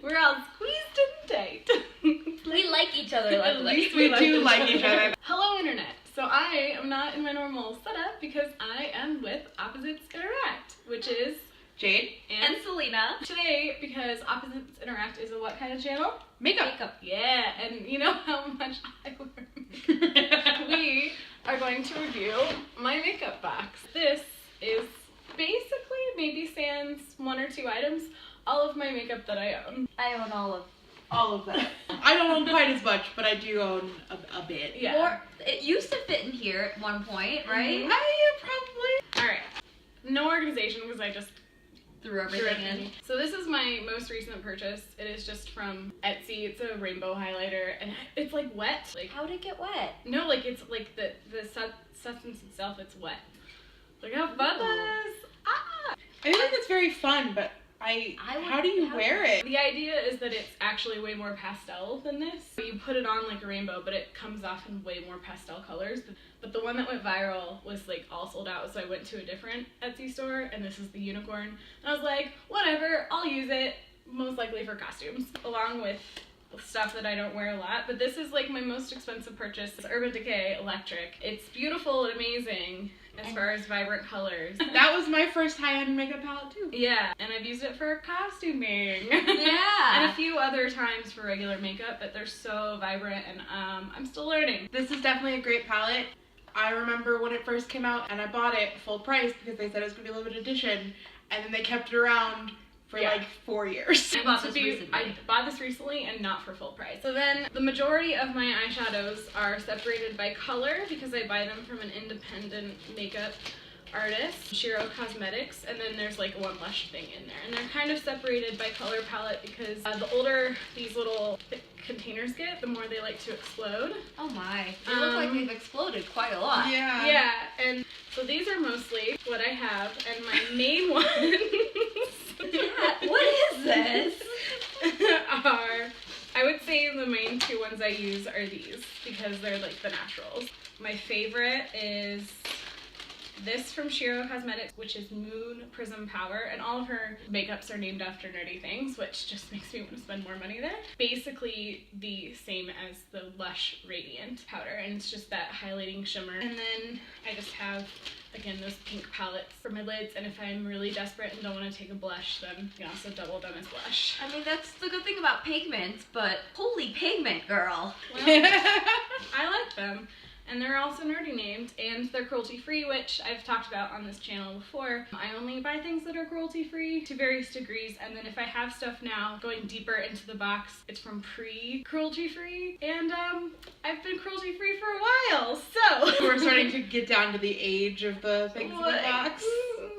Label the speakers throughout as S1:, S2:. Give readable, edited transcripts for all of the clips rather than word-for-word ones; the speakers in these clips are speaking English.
S1: We're all squeezed and tight.
S2: We like each other,
S1: At
S2: luckily.
S1: least
S3: We do like each other.
S1: Hello, Internet. So I am not in my normal setup because I am with Opposites Interact, which is
S3: Jade
S2: And Celina.
S1: Today, because Opposites Interact is a what kind of channel?
S3: makeup.
S1: Yeah, and you know how much I wear makeup. We are going to review my makeup box. This is basically, maybe sans one or two items, all of my makeup that I own.
S2: I own all of
S3: that. I don't own quite as much, but I do own a bit.
S1: Yeah.
S2: More, it used to fit in here at one point, right?
S3: Probably.
S1: Alright. No organization because I just
S2: Threw everything in.
S1: So this is my most recent purchase. It is just from Etsy. It's a rainbow highlighter and it's like wet. Like
S2: How'd it get wet?
S1: no, like it's like the substance itself, it's wet. Look how fun that is. Ah!
S3: I feel like it's very fun, but how do you wear it?
S1: The idea is that it's actually way more pastel than this. So you put it on like a rainbow, but it comes off in way more pastel colors. But the one that went viral was like all sold out, so I went to a different Etsy store, and this is the unicorn. And I was like, whatever, I'll use it, most likely for costumes, along with stuff that I don't wear a lot. But this is like my most expensive purchase. It's Urban Decay Electric. It's beautiful and amazing as far as vibrant colors.
S3: That was my first high-end makeup palette too.
S1: Yeah, and I've used it for costuming.
S2: Yeah.
S1: And a few other times for regular makeup, but they're so vibrant and I'm still learning.
S3: This is definitely a great palette. I remember when it first came out and I bought it full price because they said it was going to be a limited edition, and then they kept it around for like 4 years.
S2: I bought this recently.
S1: I bought this recently and not for full price. So then the majority of my eyeshadows are separated by color because I buy them from an independent makeup artist, Shiro Cosmetics, and then there's like one lush thing in there. And they're kind of separated by color palette because the older these little containers get, the more they like to explode.
S2: Oh my. They look like they've exploded quite a lot.
S3: Yeah.
S1: Yeah, and so these are mostly what I have, and my main ones
S2: What is this?
S1: are, I would say the main two ones I use are these because they're like the naturals. My favorite is this from Shiro Cosmetics, which is Moon Prism Power, and all of her makeups are named after nerdy things, which just makes me want to spend more money there. Basically the same as the Lush Radiant powder, and it's just that highlighting shimmer. And then I just have, again, those pink palettes for my lids, and if I'm really desperate and don't want to take a blush, then you can also double them as blush.
S2: I mean, that's the good thing about pigments, but holy pigment, girl.
S1: Well, I like them. And they're also nerdy named, and they're cruelty-free, which I've talked about on this channel before. I only buy things that are cruelty-free to various degrees, and then if I have stuff now going deeper into the box, it's from pre-cruelty-free, and I've been cruelty-free for a while, so.
S3: We're starting to get down to the age of the things in the box.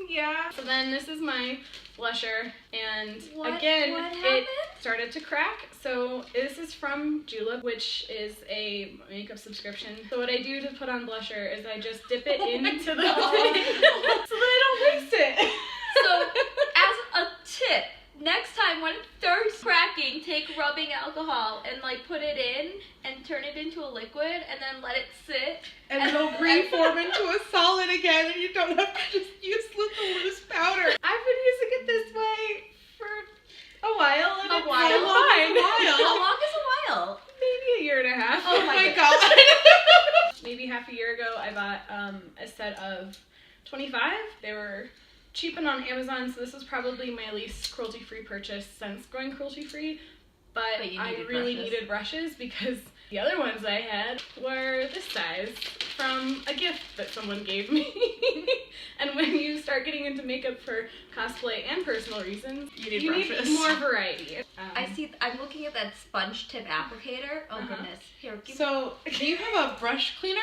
S1: Yeah. So then this is my blusher, and
S2: What
S1: again,
S2: happened?
S1: it started to crack. So this is from Julep, which is a makeup subscription. So what I do to put on blusher is I just dip it into the thing so that I don't waste it.
S2: So, as a tip, next time when it starts cracking, take rubbing alcohol and like put it in and turn it into a liquid and then let it sit.
S3: And it'll reform into a solid again, and you don't have to just use the loose powder.
S1: I've been using it this way for a while, and it's
S2: while?
S1: still fine.
S2: How long is a while?
S1: Maybe a year and a half.
S2: Oh my
S3: God.
S1: Maybe half a year ago, I bought a set of 25. They were cheap and on Amazon, so this was probably my least cruelty-free purchase since going cruelty-free. But I really needed brushes because the other ones I had were this size from a gift that someone gave me. And when you start getting into makeup for cosplay and personal reasons,
S3: you need
S1: need more variety.
S2: I'm looking at that sponge tip applicator. Oh goodness. Here, give me.
S3: So, do you have a brush cleaner?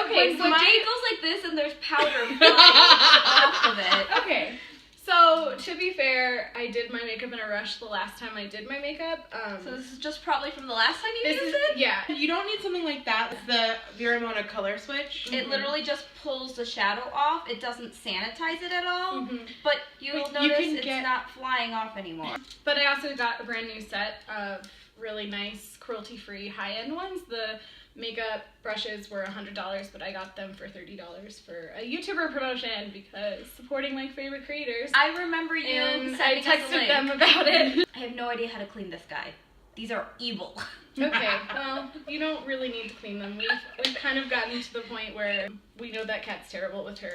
S1: Okay,
S2: When
S1: so
S2: Jade goes like this and there's powder flying off of it.
S1: Okay, so to be fair, I did my makeup in a rush the last time I did my makeup.
S2: So this is just probably from the last time you used it?
S1: Yeah.
S3: You don't need something like that. It's the Viramona color switch.
S2: It literally just pulls the shadow off. It doesn't sanitize it at all. But you'll
S3: But
S2: notice
S3: you can
S2: it's not flying off anymore.
S1: But I also got a brand new set of really nice cruelty-free high-end ones. The makeup brushes were $100, but I got them for $30 for a YouTuber promotion because supporting my favorite creators.
S2: I remember you
S1: And
S2: sending
S1: I
S2: us a
S1: texted
S2: link.
S1: them about it.
S2: I have no idea how to clean this guy. These are evil.
S1: Okay, well, you don't really need to clean them. We've kind of gotten to the point where we know that Kat's terrible with her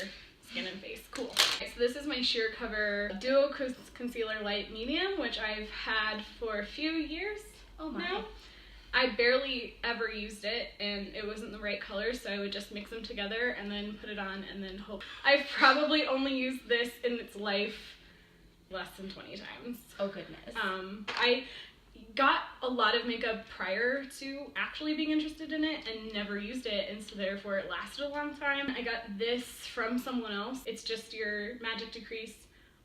S1: skin and face. Cool. Okay, so this is my Sheer Cover Duo Concealer Light Medium, which I've had for a few years now. I barely ever used it, and it wasn't the right color, so I would just mix them together and then put it on and then hope. I've probably only used this in its life less than 20 times.
S2: Oh goodness.
S1: I got a lot of makeup prior to actually being interested in it and never used it, and so therefore it lasted a long time. I got this from someone else. It's just your Magic Decrease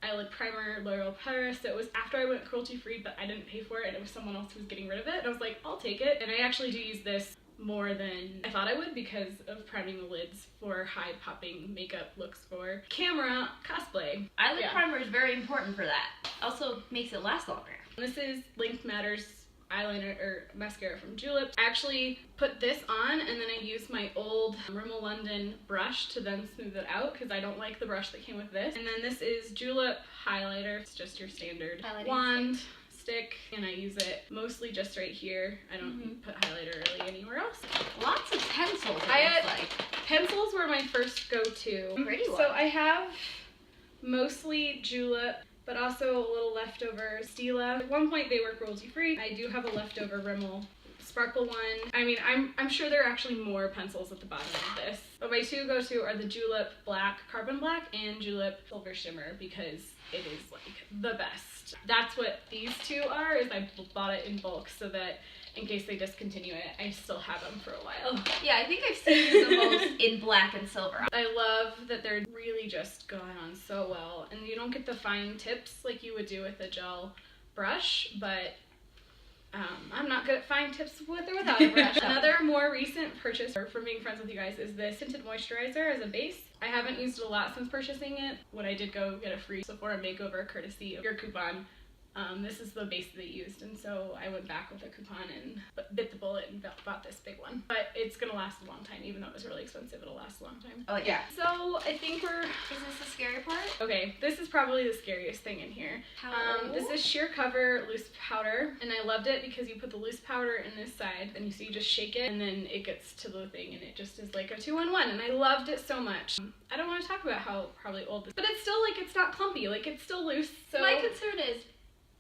S1: eyelid primer, L'Oreal Paris. So it was after I went cruelty free, but I didn't pay for it, and it was someone else who was getting rid of it, and I was like, I'll take it. And I actually do use this more than I thought I would because of priming the lids for high popping makeup looks for camera cosplay.
S2: Eyelid primer is very important for that. Also makes it last longer.
S1: This is Length Matters eyeliner or mascara from Julep. I actually put this on and then I used my old Rimmel London brush to then smooth it out because I don't like the brush that came with this. And then this is Julep highlighter. It's just your standard wand stick, and I use it mostly just right here. I don't put highlighter really anywhere else.
S2: Lots of pencils,
S1: Pencils were my first go-to.
S2: Pretty one.
S1: So I have mostly Julep, but also a little leftover Stila. At one point they were cruelty free. I do have a leftover Rimmel sparkle one. I mean, I'm sure there are actually more pencils at the bottom of this. But my two go-to are the Julep Black Carbon Black and Julep Silver Shimmer because it is like the best. That's what these two are, is I bought it in bulk so that in case they discontinue it, I still have them for a while.
S2: Yeah, I think I've seen you the most in black and silver.
S1: I love that they're really just going on so well, and you don't get the fine tips like you would do with a gel brush, but I'm not good at fine tips with or without a brush. Another more recent purchase from being friends with you guys is this tinted moisturizer as a base. I haven't used it a lot since purchasing it. When I did go get a free Sephora makeover courtesy of your coupon, this is the base that they used, and so I went back with a coupon and bit the bullet and bought this big one. But it's gonna last a long time, even though it was really expensive, it'll last a long time.
S2: Oh yeah.
S1: So I think
S2: Is this the scary part?
S1: okay, this is probably the scariest thing in here. This is Sheer Cover Loose Powder, and I loved it because you put the loose powder in this side, and you just shake it, and then it gets to the thing, and it just is like a 2-in-1, and I loved it so much. I don't want to talk about how probably old this is, but it's still like, it's not clumpy, like it's still loose, so.
S2: My concern is,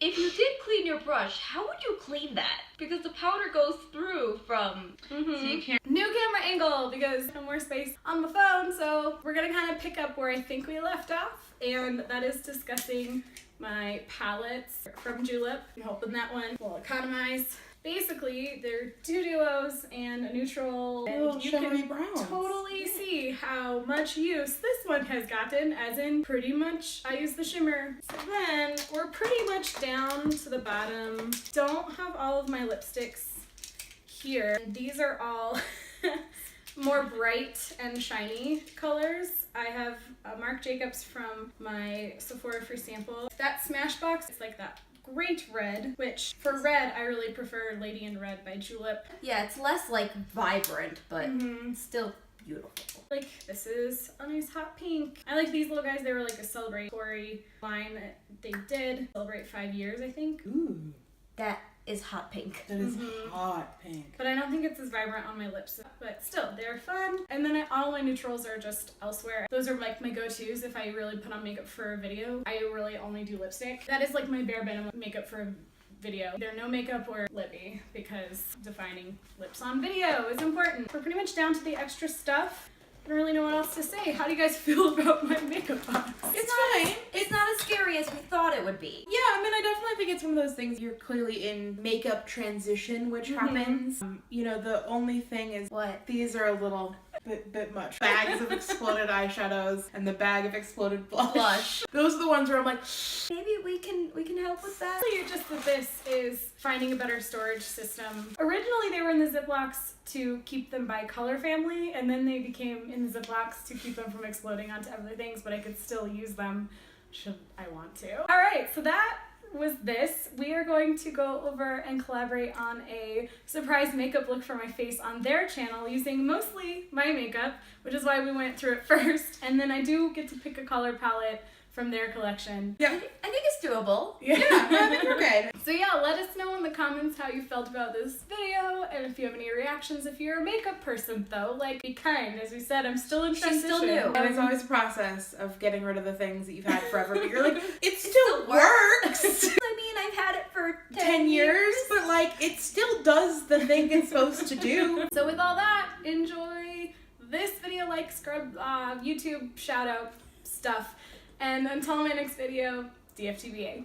S2: if you did clean your brush, how would you clean that? Because the powder goes through from...
S3: So you can't...
S1: New camera angle because no more space on the phone, so we're gonna kind of pick up where I think we left off, and that is discussing my palettes from Julep. I'm hoping that one will economize. Basically, they're two duos and a neutral, and you can totally see how much use this one has gotten, as in pretty much I use the shimmer. So then we're pretty much down to the bottom. Don't have all of my lipsticks here. These are all more bright and shiny colors. I have Marc Jacobs from my Sephora free sample. That Smashbox, it's like that great red, which for red I really prefer Lady in Red by Julep.
S2: Yeah, it's less like vibrant, but still beautiful.
S1: Like, this is a nice hot pink. I like these little guys. They were like a celebratory line that they did. Celebrate 5 years, I think.
S3: Ooh.
S2: That is hot pink.
S3: That is hot pink.
S1: But I don't think it's as vibrant on my lips. But still, they're fun. And then all my neutrals are just elsewhere. Those are like my go-tos if I really put on makeup for a video. I really only do lipstick. That is like my bare minimum makeup for a video. Either no makeup or lippy, because defining lips on video is important. We're pretty much down to the extra stuff. I don't really know what else to say. How do you guys feel about my makeup box?
S3: It's fine.
S2: It's not as scary as we thought it would be.
S3: Yeah, I mean, I definitely think it's one of those things, you're clearly in makeup transition, which happens. You know, the only thing is,
S2: What?
S3: these are a little bit much. Bags of exploded eyeshadows and the bag of exploded blush. Those are the ones where I'm like,
S2: Maybe we can help with that.
S1: Really, just that this is finding a better storage system. Originally, they were in the Ziplocs to keep them by color family, and then they became in the Ziplocs to keep them from exploding onto other things, but I could still use them should I want to. All right, so that
S4: was this. We are going to go over and collaborate on a surprise makeup look for my face on their channel using mostly my makeup, which is why we went through it first. And then I do get to pick a color palette from their collection.
S3: Yeah.
S2: I think it's doable.
S3: Yeah, I think we're good.
S4: So yeah, let us know in the comments how you felt about this video, and if you have any reactions. If you're a makeup person though, like, be kind. As we said, I'm still in transition.
S2: She's still new.
S3: And it's always a process of getting rid of the things that you've had forever, but you're like, it still works.
S2: I mean, I've had it for
S3: 10 years, but like, it still does the thing it's supposed to do.
S4: So with all that, enjoy this video, like, scrub, YouTube shout out stuff. And until my next video, DFTBA.